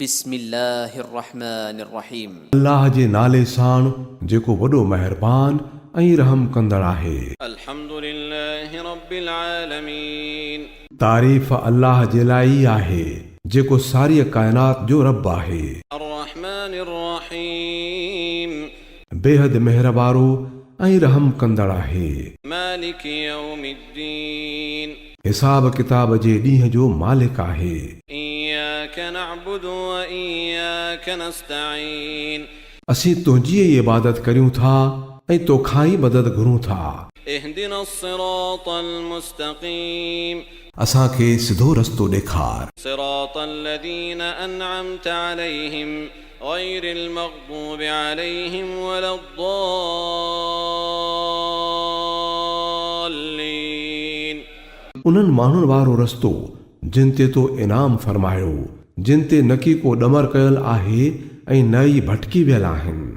बिस्मिल्लाहिर्रहमानिर्रहीम। अल्लाह जे नाले सां जेको वॾो महिरबान ऐं रहम कंदड़ आहे। अल्हम्दुलिल्लाहि रब्बिल आलमीन। तारीफ़ अल्लाह जे लाइ आहे जेको सारी कायनात जो रब आहे। अर्रहमानिर्रहीम। बेहद मेहरबारो ऐं रहम कंदड़ आहे। मालिक यौमिद्दीन। हिसाब किताब जे ॾींहं जो मालिक आहे। इय्याक नअबुदु व इय्याक नस्तईन। असीं तुंहिंजी ई इबादत करियूं था ऐं तोखां ई मदद घुरूं था। इहदिना सिरातल मुस्तकीम। असांखे सिधो रस्तो ॾेखार। सिरातल लज़ीना अनअमत अलैहिम गैरिल मग़दूबि अलैहिम वलद्दाल्लीन। उन्हनि माण्हुनि वारो रस्तो जिन ते तो इनाम फरमायो, जिन ते न की को ॾमर कयल आहे ऐं न ई भटकी वियल आहिनि।